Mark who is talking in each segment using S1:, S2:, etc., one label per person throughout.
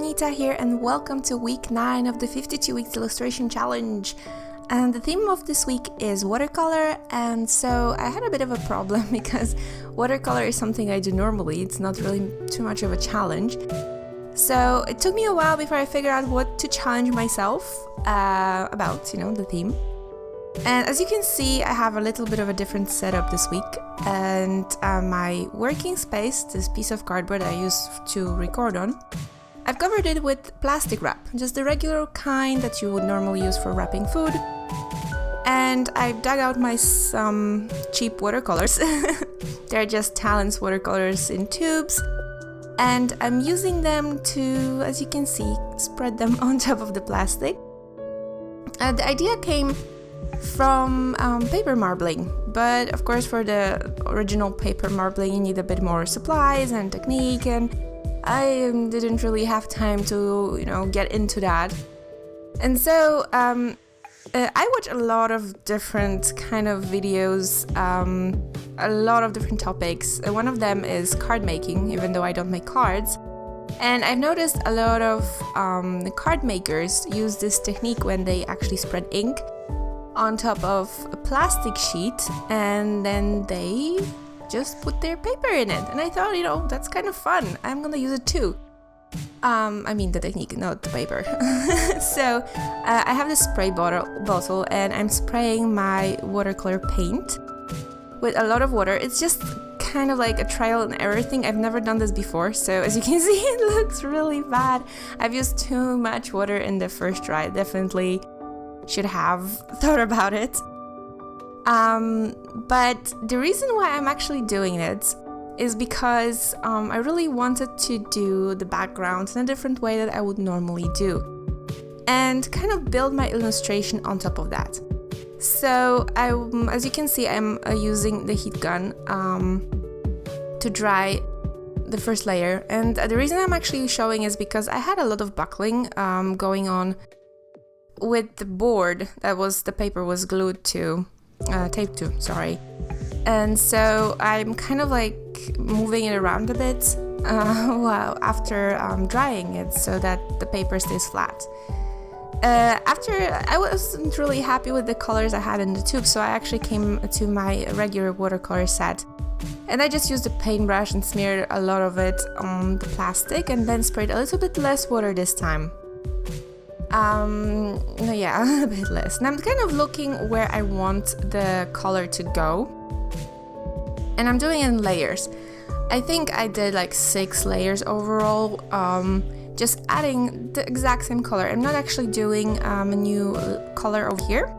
S1: Anita here, and welcome to week 9 of the 52 weeks illustration challenge. And the theme of this week is watercolor, and so I had a bit of a problem because watercolor is something I do normally. It's not really too much of a challenge. So it took me a while before I figured out what to challenge myself about, the theme. And as you can see, I have a little bit of a different setup this week, and my working space, this piece of cardboard I use to record on, I've covered it with plastic wrap, just the regular kind that you would normally use for wrapping food. And I've dug out my some cheap watercolors. They're just Talent's watercolors in tubes, and I'm using them to, as you can see, spread them on top of the plastic. The idea came from paper marbling, but of course for the original paper marbling you need a bit more supplies and technique, and I didn't really have time to get into that. And so I watch a lot of different kind of videos, a lot of different topics. One of them is card making, even though I don't make cards. And I've noticed a lot of the card makers use this technique when they actually spread ink on top of a plastic sheet, and then they just put their paper in it. And I thought, that's kind of fun. I'm gonna use it too. I mean the technique, not the paper. So I have this spray bottle, and I'm spraying my watercolor paint with a lot of water. It's just kind of like a trial and error thing. I've never done this before, so as you can see, it looks really bad. I've used too much water in the first try. Definitely should have thought about it. But the reason why I'm actually doing it is because I really wanted to do the background in a different way that I would normally do, and kind of build my illustration on top of that. So as you can see, I'm using the heat gun to dry the first layer, and the reason I'm actually showing is because I had a lot of buckling going on with the board that the paper was glued to, taped to, sorry. And so I'm kind of like moving it around a bit after drying it, so that the paper stays flat. After, I wasn't really happy with the colors I had in the tube, so I actually came to my regular watercolor set, and I just used a paintbrush and smeared a lot of it on the plastic, and then sprayed a little bit less water this time. A bit less. And I'm kind of looking where I want the color to go, and I'm doing it in layers. I think I did like 6 layers overall, just adding the exact same color. I'm not actually doing a new color over here.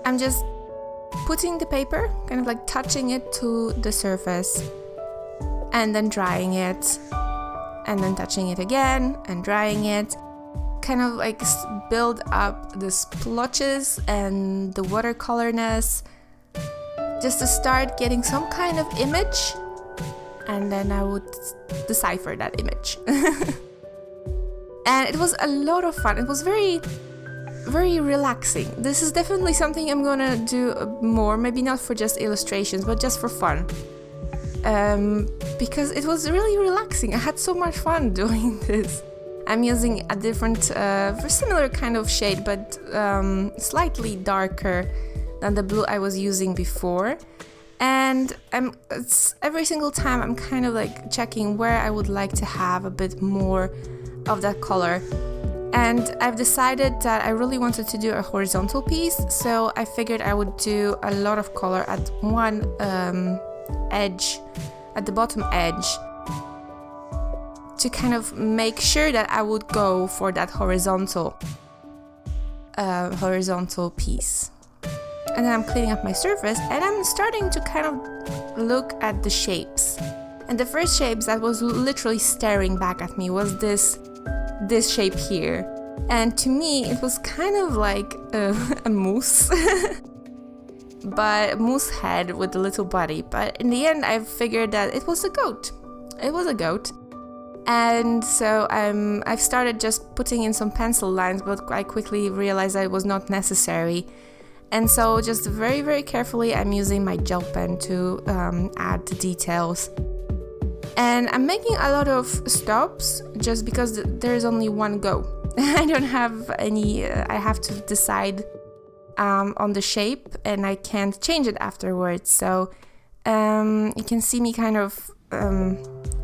S1: I'm just putting the paper, kind of like touching it to the surface, and then drying it, and then touching it again and drying it. Kind of like build up the splotches and the watercolorness, just to start getting some kind of image, and then I would decipher that image. And it was a lot of fun. It was very, very relaxing. This is definitely something I'm gonna do more, maybe not for just illustrations, but just for fun. Because it was really relaxing. I had so much fun doing this. I'm using a different, similar kind of shade, but slightly darker than the blue I was using before. And every single time I'm kind of like checking where I would like to have a bit more of that color. And I've decided that I really wanted to do a horizontal piece, so I figured I would do a lot of color at one edge, at the bottom edge, to kind of make sure that I would go for that horizontal piece. And then I'm cleaning up my surface, and I'm starting to kind of look at the shapes. And the first shapes that was literally staring back at me was this shape here. And to me, it was kind of like a moose, but a moose head with a little body. But in the end, I figured that it was a goat. It was a goat. And so I've started just putting in some pencil lines, but I quickly realized that it was not necessary. And so just very, very carefully, I'm using my gel pen to add the details. And I'm making a lot of stops just because there is only one go. I don't have any, I have to decide on the shape and I can't change it afterwards. So you can see me kind of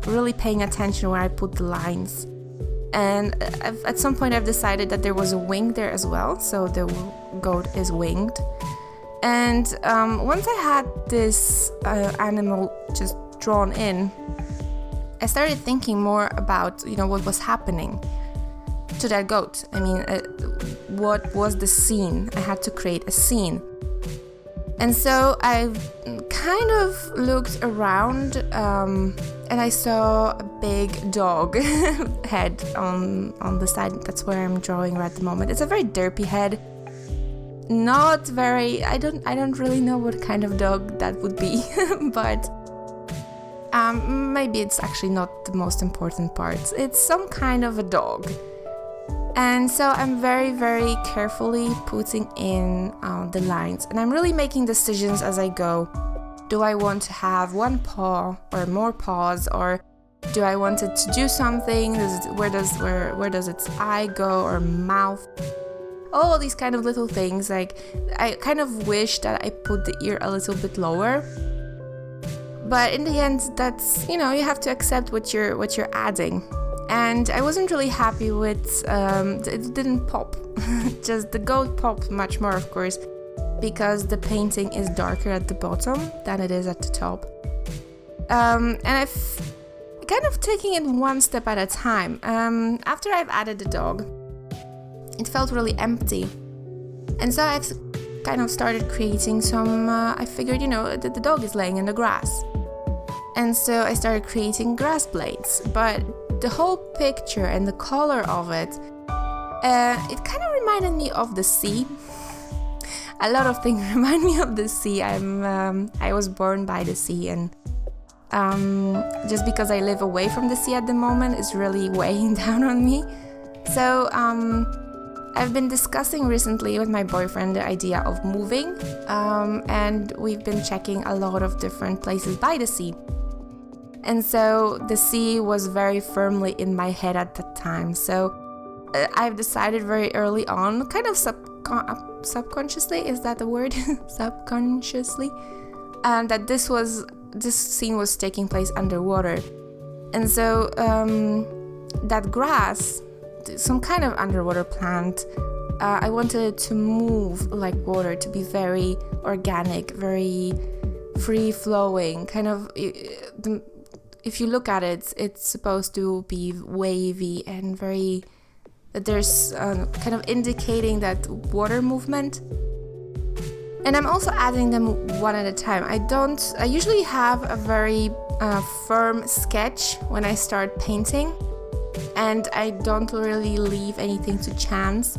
S1: really paying attention where I put the lines. And at some point I've decided that there was a wing there as well, so the goat is winged. And once I had this animal just drawn in, I started thinking more about, what was happening to that goat. I mean, what was the scene? I had to create a scene. And so I kind of looked around and I saw a big dog head on the side. That's where I'm drawing right at the moment. It's a very derpy head. Not very, I don't really know what kind of dog that would be, but maybe it's actually not the most important part. It's some kind of a dog. And so I'm very, very carefully putting in the lines, and I'm really making decisions as I go. Do I want to have one paw or more paws, or do I want it to do something? Where does its eye go, or mouth? All these kind of little things. Like, I kind of wish that I put the ear a little bit lower. But in the end, that's, you have to accept what you're adding. And I wasn't really happy with, it didn't pop. Just the goat popped much more, of course, because the painting is darker at the bottom than it is at the top. And I've kind of taking it one step at a time. After I've added the dog, it felt really empty. And so I've kind of started creating some, I figured, that the dog is laying in the grass. And so I started creating grass blades, but the whole picture and the color of it, it kind of reminded me of the sea. A lot of things remind me of the sea. I was born by the sea, and just because I live away from the sea at the moment is really weighing down on me. So I've been discussing recently with my boyfriend the idea of moving, and we've been checking a lot of different places by the sea. And so the sea was very firmly in my head at that time. So I've decided very early on, kind of subconsciously, is that the word? Subconsciously, that this scene was taking place underwater. And so that grass, some kind of underwater plant, I wanted it to move like water, to be very organic, very free-flowing, kind of. If you look at it, it's supposed to be wavy and very, there's kind of indicating that water movement. And I'm also adding them one at a time. I usually have a very firm sketch when I start painting, and I don't really leave anything to chance.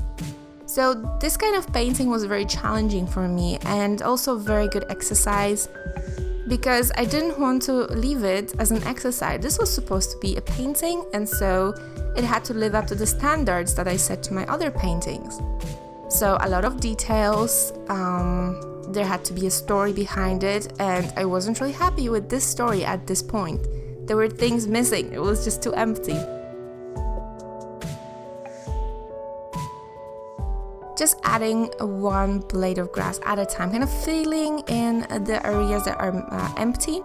S1: So this kind of painting was very challenging for me, and also very good exercise, because I didn't want to leave it as an exercise. This was supposed to be a painting, and so it had to live up to the standards that I set to my other paintings. So a lot of details, there had to be a story behind it, and I wasn't really happy with this story at this point. There were things missing, it was just too empty. Just adding one blade of grass at a time, kind of filling in the areas that are empty.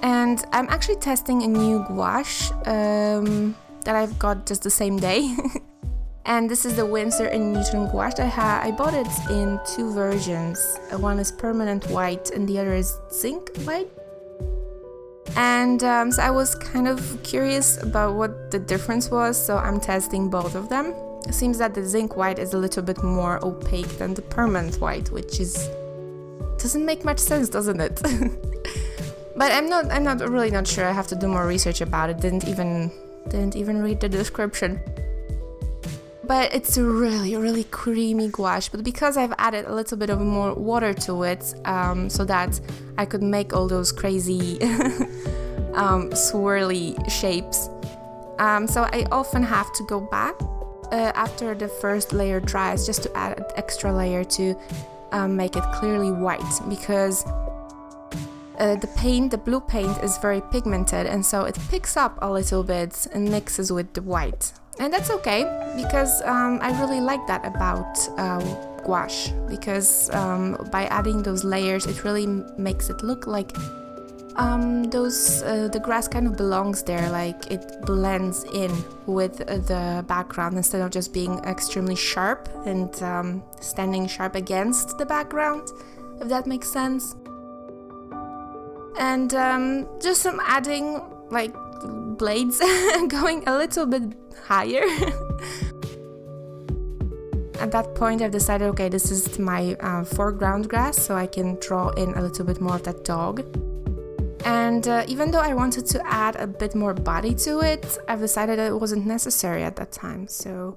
S1: And I'm actually testing a new gouache that I've got just the same day. And this is the Winsor Newton gouache. I bought it in two versions. One is permanent white and the other is zinc white. And so I was kind of curious about what the difference was, so I'm testing both of them. It seems that the zinc white is a little bit more opaque than the permanent white, which doesn't make much sense, doesn't it? But I'm really not sure. I have to do more research about it. Didn't even read the description. But it's a really, really creamy gouache. But because I've added a little bit of more water to it, so that I could make all those crazy swirly shapes. So I often have to go back after the first layer dries, just to add an extra layer to make it clearly white, because the blue paint is very pigmented, and so it picks up a little bit and mixes with the white. And that's okay, because I really like that about gouache, because by adding those layers, it really makes it look like the grass kind of belongs there, like it blends in with the background instead of just being extremely sharp and standing sharp against the background, if that makes sense. And just some adding like blades going a little bit higher. At that point I've decided, okay, this is my foreground grass, so I can draw in a little bit more of that dog. And even though I wanted to add a bit more body to it, I've decided that it wasn't necessary at that time, so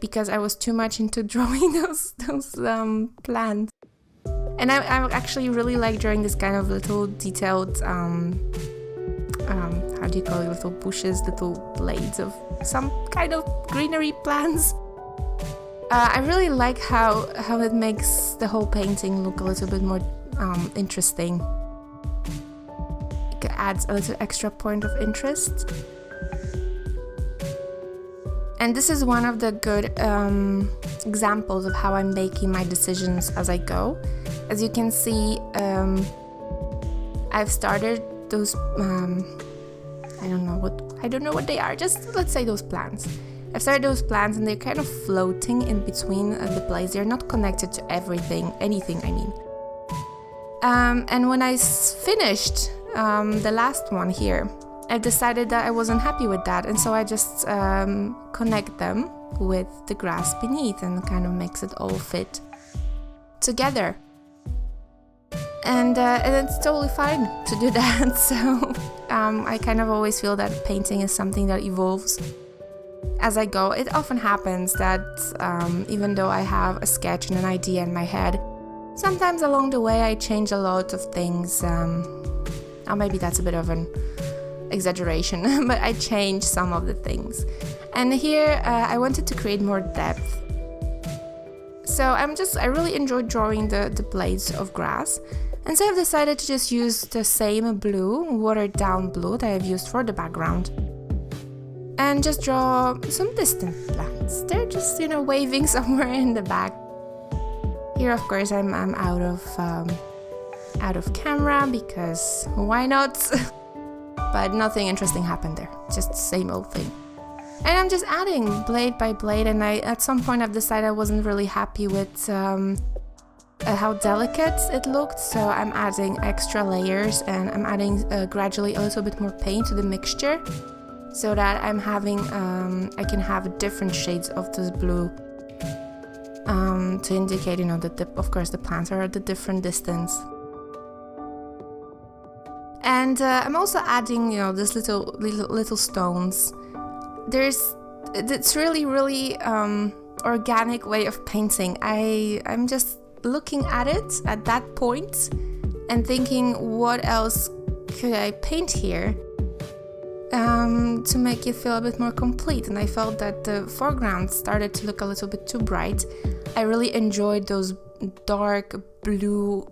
S1: because I was too much into drawing those plants. And I actually really like drawing this kind of little detailed, how do you call it, little bushes, little blades of some kind of greenery plants. I really like how it makes the whole painting look a little bit more interesting. It adds a little extra point of interest. And this is one of the good examples of how I'm making my decisions as I go. As you can see, I've started those, I don't know what they are, just let's say those plants. I've started those plants and they're kind of floating in between the blades. They're not connected to anything I mean. And when I finished the last one here, I decided that I wasn't happy with that, and so I just connect them with the grass beneath and kind of makes it all fit together. And it's totally fine to do that. So I kind of always feel that painting is something that evolves as I go. It often happens that even though I have a sketch and an idea in my head, sometimes along the way I change a lot of things. Or maybe that's a bit of an exaggeration, but I change some of the things. And here I wanted to create more depth. So I really enjoy drawing the blades of grass. And so I've decided to just use the same blue, watered down blue that I've used for the background. And just draw some distant plants. They're just, waving somewhere in the back. Here, of course, I'm out of camera, because why not? But nothing interesting happened there, just the same old thing. And I'm just adding blade by blade, and at some point I've decided I wasn't really happy with how delicate it looked, so I'm adding extra layers, and I'm adding gradually a little bit more paint to the mixture, so that I'm having I can have different shades of this blue to indicate, that of course the plants are at a different distance. And I'm also adding, these little stones. It's really organic way of painting. I'm just looking at it at that point and thinking, what else could I paint here to make it feel a bit more complete? And I felt that the foreground started to look a little bit too bright. I really enjoyed those dark blue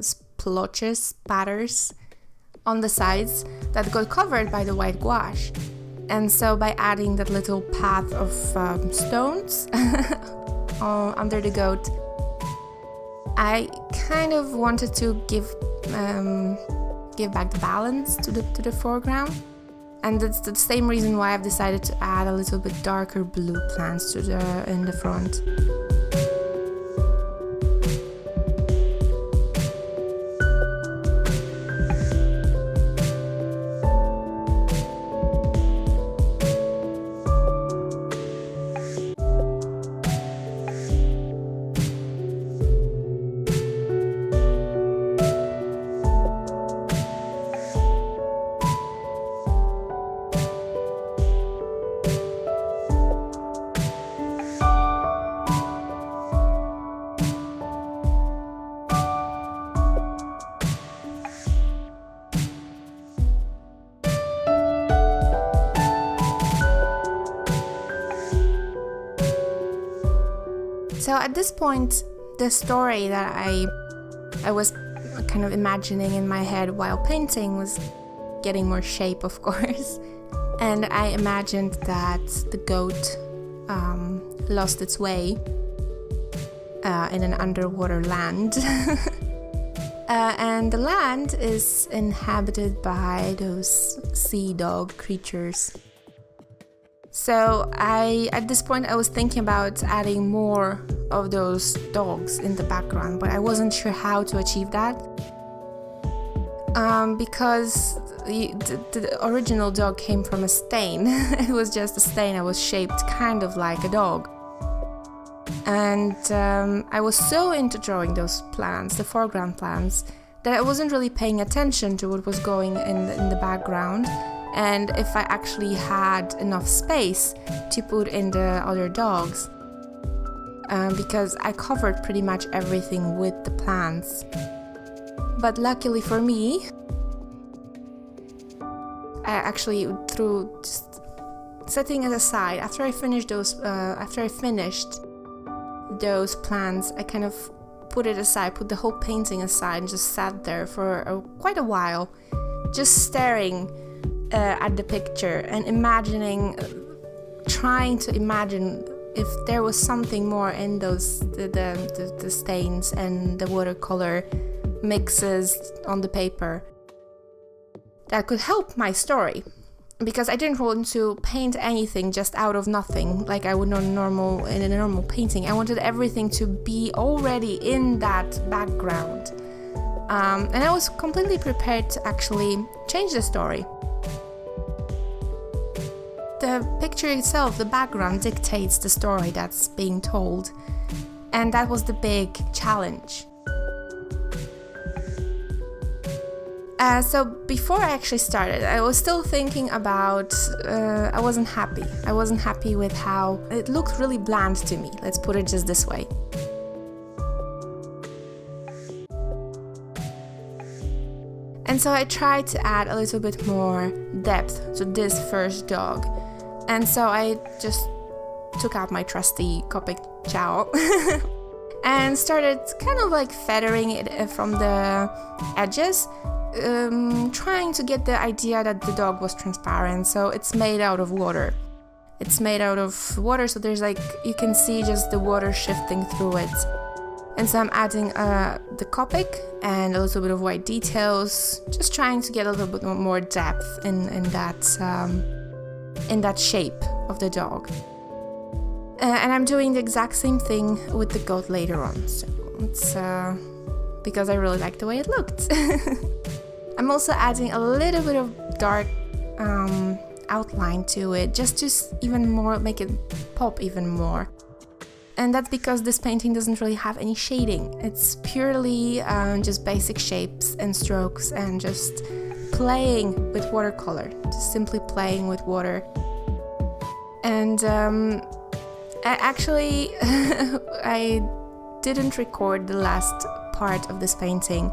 S1: splotches, spatters on the sides that got covered by the white gouache. And so by adding that little path of stones under the goat, I kind of wanted to give back the balance to the foreground. And that's the same reason why I've decided to add a little bit darker blue plants in the front. So at this point, the story that I was kind of imagining in my head while painting was getting more shape, of course. And I imagined that the goat lost its way in an underwater land. And the land is inhabited by those sea dog creatures. So at this point I was thinking about adding more of those dogs in the background, but I wasn't sure how to achieve that. Because the original dog came from a stain. It was just a stain that was shaped kind of like a dog. And I was so into drawing those plants, the foreground plants, that I wasn't really paying attention to what was going in the background, and if I actually had enough space to put in the other dogs, because I covered pretty much everything with the plants. But luckily for me, I actually, through just setting it aside, after I finished those plants, I kind of put it aside, put the whole painting aside, and just sat there for quite a while, just staring at the picture and imagining, trying to imagine if there was something more in those the stains and the watercolor mixes on the paper that could help my story. Because I didn't want to paint anything just out of nothing like I would in a normal painting. I wanted everything to be already in that background. And I was completely prepared to actually change the story. The picture itself, the background, dictates the story that's being told. And that was the big challenge. So before I actually started, I was still thinking about, I wasn't happy. I wasn't happy with how it looked really bland to me. Let's put it just this way. And so I tried to add a little bit more depth to this first dog. And so I just took out my trusty Copic Ciao and started kind of like feathering it from the edges. Trying to get the idea that the dog was transparent, so it's made out of water. It's made out of water, so there's like, you can see just the water shifting through it. And so I'm adding the Copic and a little bit of white details, just trying to get a little bit more depth in that shape of the dog. And I'm doing the exact same thing with the goat later on, so it's because I really like the way it looked. I'm also adding a little bit of dark outline to it, just to even more make it pop even more. And that's because this painting doesn't really have any shading. It's purely just basic shapes and strokes and just playing with watercolor, just simply playing with water. And I didn't record the last part of this painting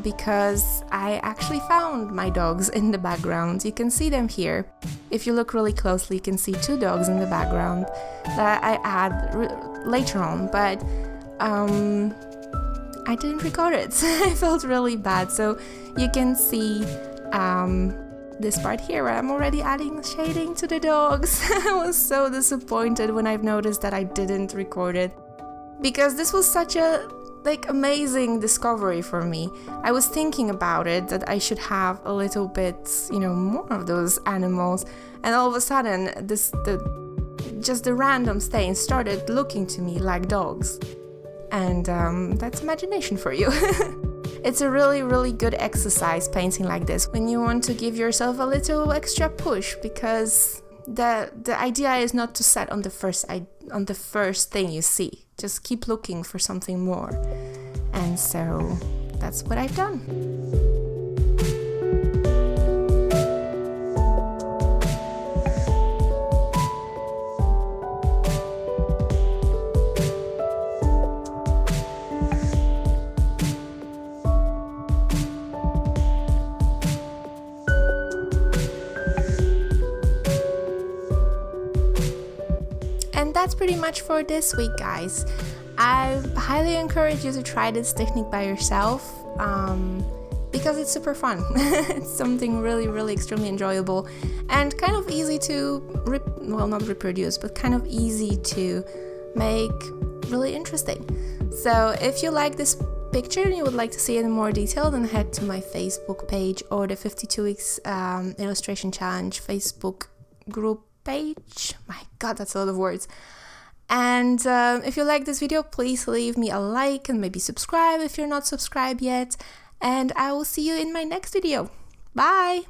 S1: because I actually found my dogs in the background. You can see them here. If you look really closely, you can see two dogs in the background that I add later on, but I didn't record it. I felt really bad. So you can see this part here where I'm already adding shading to the dogs. I was so disappointed when I've noticed that I didn't record it, because this was such a amazing discovery for me. I was thinking about it, that I should have a little bit, more of those animals, and all of a sudden the random stains started looking to me like dogs. And that's imagination for you. It's a really, really good exercise painting like this when you want to give yourself a little extra push, because the idea is not to set on the first thing you see. Just keep looking for something more. And so that's what I've done. And that's pretty much for this week, guys. I highly encourage you to try this technique by yourself because it's super fun. It's something really extremely enjoyable and kind of easy to, not reproduce, but kind of easy to make really interesting. So if you like this picture and you would like to see it in more detail, then head to my Facebook page or the 52 Weeks Illustration Challenge Facebook group page. My god, that's a lot of words. And if you like this video, please leave me a like and maybe subscribe if you're not subscribed yet. And I will see you in my next video. Bye!